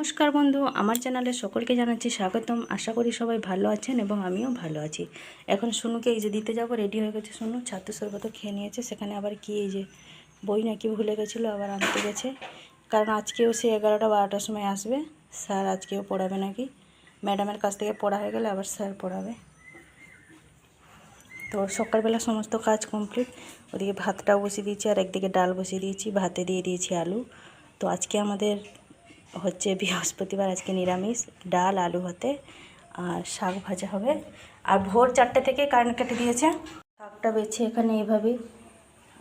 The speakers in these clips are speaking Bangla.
নমস্কার বন্ধু, আমার চ্যানেলে সকলকে জানাচ্ছি স্বাগতম। আশা করি সবাই ভালো আছেন এবং আমিও ভালো আছি। এখন সোনুকে এই যে দিতে যাব, রেডি হয়ে গেছে সোনু। ছাতু শরবত খেয়ে নিয়েছে, সেখানে আবার কি এই যে বই নাকি ভুলে গেছিলো, আবার আনতে গেছে। কারণ আজকেও সে 11টা-12টার সময় আসবে। স্যার আজকেও পড়াবে নাকি, ম্যাডামের কাছ থেকে পড়া হয়ে গেলে আবার স্যার পড়াবে। তো সকালবেলা সমস্ত কাজ কমপ্লিট। ওদিকে ভাতটাও বসিয়ে দিয়েছি আর একদিকে ডাল বসিয়ে দিয়েছি, ভাতে দিয়ে দিয়েছি আলু। তো আজকে আমাদের হচ্ছে বৃহস্পতিবার, আজকে নিরামিষ। ডাল, আলু ভাতে আর শাক ভাজা হবে। আর ভোর 4টে থেকে কারেন্ট কেটে দিয়েছে। শাকটা বেছে এখানে এইভাবেই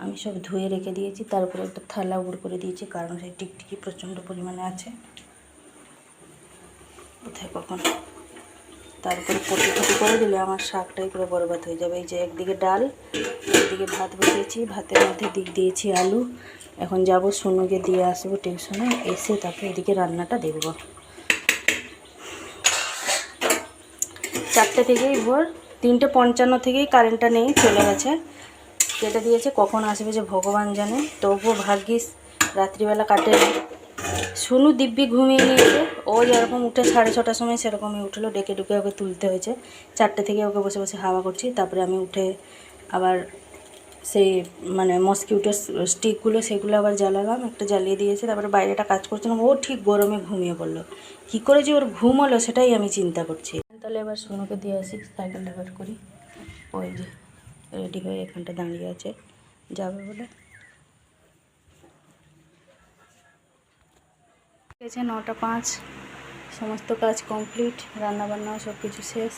আমি সব ধুয়ে রেখে দিয়েছি, তারপরে একটা থালা উড় করে দিয়েছি, কারণ সেই টিকটিকি প্রচণ্ড পরিমাণে আছে। কোথায় কখন তারপরে পটি করে দিলে আমার শাকটাই পুরো বরবাদ হয়ে যাবে। এই যে একদিকে ডাল, একদিকে ভাত বসিয়েছি, ভাতের মধ্যে দিয়েছি আলু। এখন যাব সোনুকে দিয়ে আসবো টিউশনে, এসে তারপরে এদিকে রান্নাটা দেখব। 4টে থেকেই ভোর 3:55 থেকেই কারেন্টটা নেই, চলে গেছে, কেটে দিয়েছে। কখন আসবে যে ভগবান জানে। তবুও ভাগ্যিস রাত্রিবেলা কাটে। সোনু দিব্যি ঘুমিয়ে নিয়েছে। ও যেরকম উঠে 6:30টার সময় সেরকমই উঠলো। ডেকে ডুকে ওকে তুলতে হয়েছে। 4টে থেকে ওকে বসে বসে হাওয়া করছি। তারপরে আমি উঠে আবার সেই মসকিউটো স্টিকগুলো সেগুলো আবার জ্বালালাম, একটা জ্বালিয়ে দিয়েছে। তারপরে বাইরেটা কাজ করছিলাম। ও ঠিক গরমে ঘুমিয়ে পড়লো। কী করে যে ওর ঘুম হলো সেটাই আমি চিন্তা করছি। তাহলে এবার সোনুকে দিয়ে আসি, সাইকেলটা বের করি। ওই যে রেডি হয়ে এখানটা দাঁড়িয়ে আছে, যাবে বলে। গেছে 9টা 5, সমস্ত কাজ কমপ্লিট, রান্নাবান্না সব কিছু শেষ।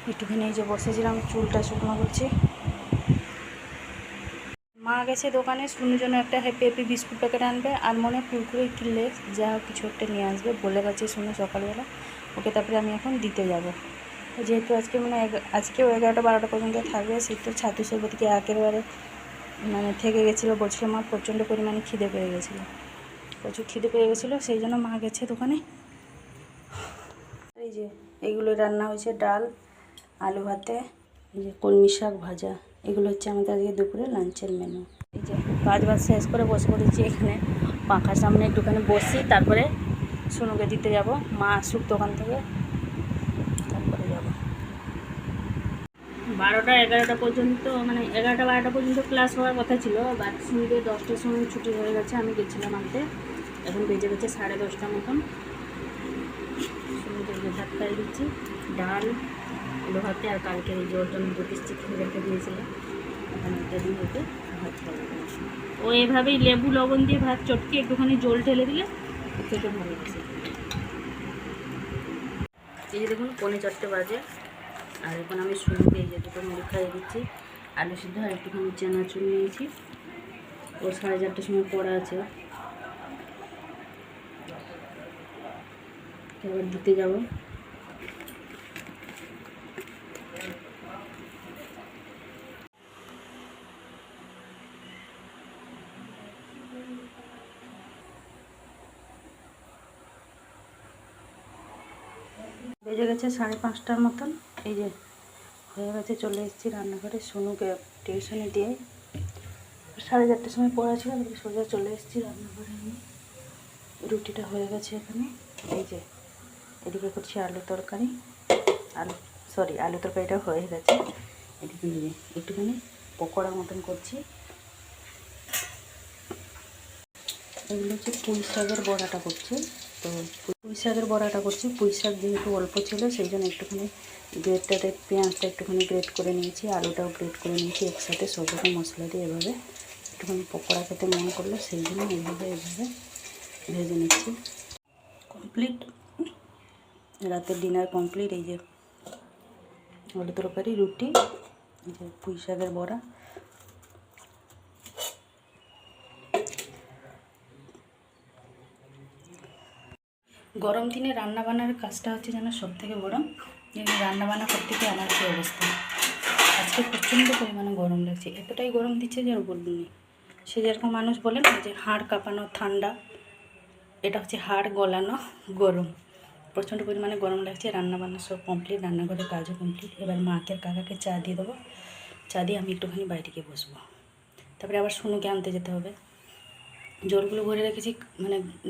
একটুখানি এই যে বসেছিলাম, চুলটা শুকনো করছি। মা গেছে দোকানে, সোনুর জন্য একটা হ্যাপি বিস্কুট প্যাকেট আনবে আর মনে কুরকুরে কিনলে যা কিছু একটা নিয়ে আসবে বলে গেছে সোনু সকালবেলা। ওকে তারপরে আমি এখন দিতে যাব। যেহেতু আজকে আজকেও 11টা-12টা পর্যন্ত থাকবে, সেই তো ছাতু শরবতকে একেবারে থেকে গেছিলো। বলছিল মা প্রচণ্ড পরিমাণে খিদে পেয়ে গেছিলো, প্রচুর খিদে পেয়ে গেছিলো, সেই জন্য মা গেছে দোকানে। এই যে এইগুলো রান্না হয়েছে, ডাল, আলু ভাতে, এই যে কলমি শাক ভাজা। এগুলো হচ্ছে আমাদের আজকে দুপুরে লাঞ্চের মেনু। এই যে কাজ বাজ শেষ করে বসে পড়েছি এখানে পাখার সামনে, একটুখানি বসি, তারপরে সোনুকে দিতে যাব। মা আসুক দোকান থেকে, তারপরে যাব। 12টা-11টা পর্যন্ত 11টা-12টা পর্যন্ত ক্লাস হওয়ার কথা ছিল। বাদ সন্ধ্যে 10টার সময় ছুটি হয়ে গেছে, আমি গেছিলাম আনতে। এখন বেজে গেছে 10:30 মতন। সোনুকে ভাত খাইয়ে দিচ্ছি, ডাল, আলু ভাতে, আর কালকের এই ওর জন্য 2 পিস চিকেন রেখে দিয়েছিলাম, ওখানে এটা দিয়ে ওকে ভাত খাওয়া। ও এভাবেই লেবু লবণ দিয়ে ভাত চটকে একটুখানি জল ঢেলে দিলে খেতে ভালো লাগে। এই যে দেখুন 3:45 বাজে, আর এখন আমি সোনুকে এই যে 2টো মুড়ি খাইয়ে দিচ্ছি, আলু সিদ্ধ আর একটুখানি চানাচুর নিয়েছি। ওর 4:30টার সময় পড়া আছে, এবার দিতে যাব। বেজে গেছে 5:30টার মতন। এই যে হয়ে গেছে, চলে এসেছি রান্নাঘরে। সোনুকে টিউশনে দিয়ে 4:30টার সময় পড়া ছিল, সোজা চলে এসেছি রান্নাঘরে। আমি রুটিটা হয়ে গেছে এখানে। এই যে এদিকে করছি আলু তরকারি, আলু তরকারিটা হয়ে গেছে। এদিকে একটুখানি পকোড়ার মতন করছি। এগুলো হচ্ছে পুঁই শাকের বড়াটা করছি। তো পুঁই শাকের বড়াটা করছি, পুঁই শাক যেহেতু অল্প ছিল সেই জন্য একটুখানি পেঁয়াজটা একটুখানি গ্রেট করে নিয়েছি, আলুটাও গ্রেট করে নিয়েছি একসাথে, সব রকম মশলা দিয়ে এভাবে একটুখানি পকোড়া খেতে মনে করলো, সেই জন্য এভাবে ভেজে নিচ্ছি। কমপ্লিট, রাতের ডিনার কমপ্লিট। এই যে আলু তরকারি, রুটি, এই যে পুঁই শাকের বড়া। গরম দিনে রান্নাবান্নার কাজটা হচ্ছে যেন সব থেকে বড়। রান্নাবান্না করতে গিয়ে আমার কী অবস্থা, আজকে প্রচণ্ড পরিমাণে গরম লাগছে। এতটাই গরম দিচ্ছে যে আর বলবনি। সে যেরকম মানুষ বলে না যে হাড় কাঁপানো ঠান্ডা, এটা হচ্ছে হাড় গলানো গরম। প্রচণ্ড পরিমাণে গরম লাগছে। রান্নাবান্না সব কমপ্লিট, রান্নাঘরের কাজও কমপ্লিট। এবার মাকে কাকাকে চা দিয়ে দেবো, চা দিয়ে আমি একটুখানি বাইরে গিয়ে বসবো। তারপরে আবার সোনুকে আনতে যেতে হবে। জলগুলো ভরে রেখেছি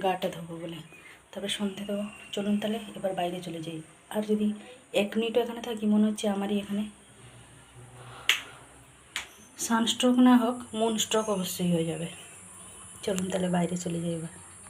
গাটা ধোবো বলে, তারপরে সন্ধে দেবো। চলুন তাহলে এবার বাইরে চলে যাই। আর যদি 1 মিনিটও এখানে থাকি মনে হচ্ছে আমারই এখানে সানস্ট্রোক না হোক মুন স্ট্রোক অবশ্যই হয়ে যাবে। চলুন তাহলে বাইরে চলে যাই এবার।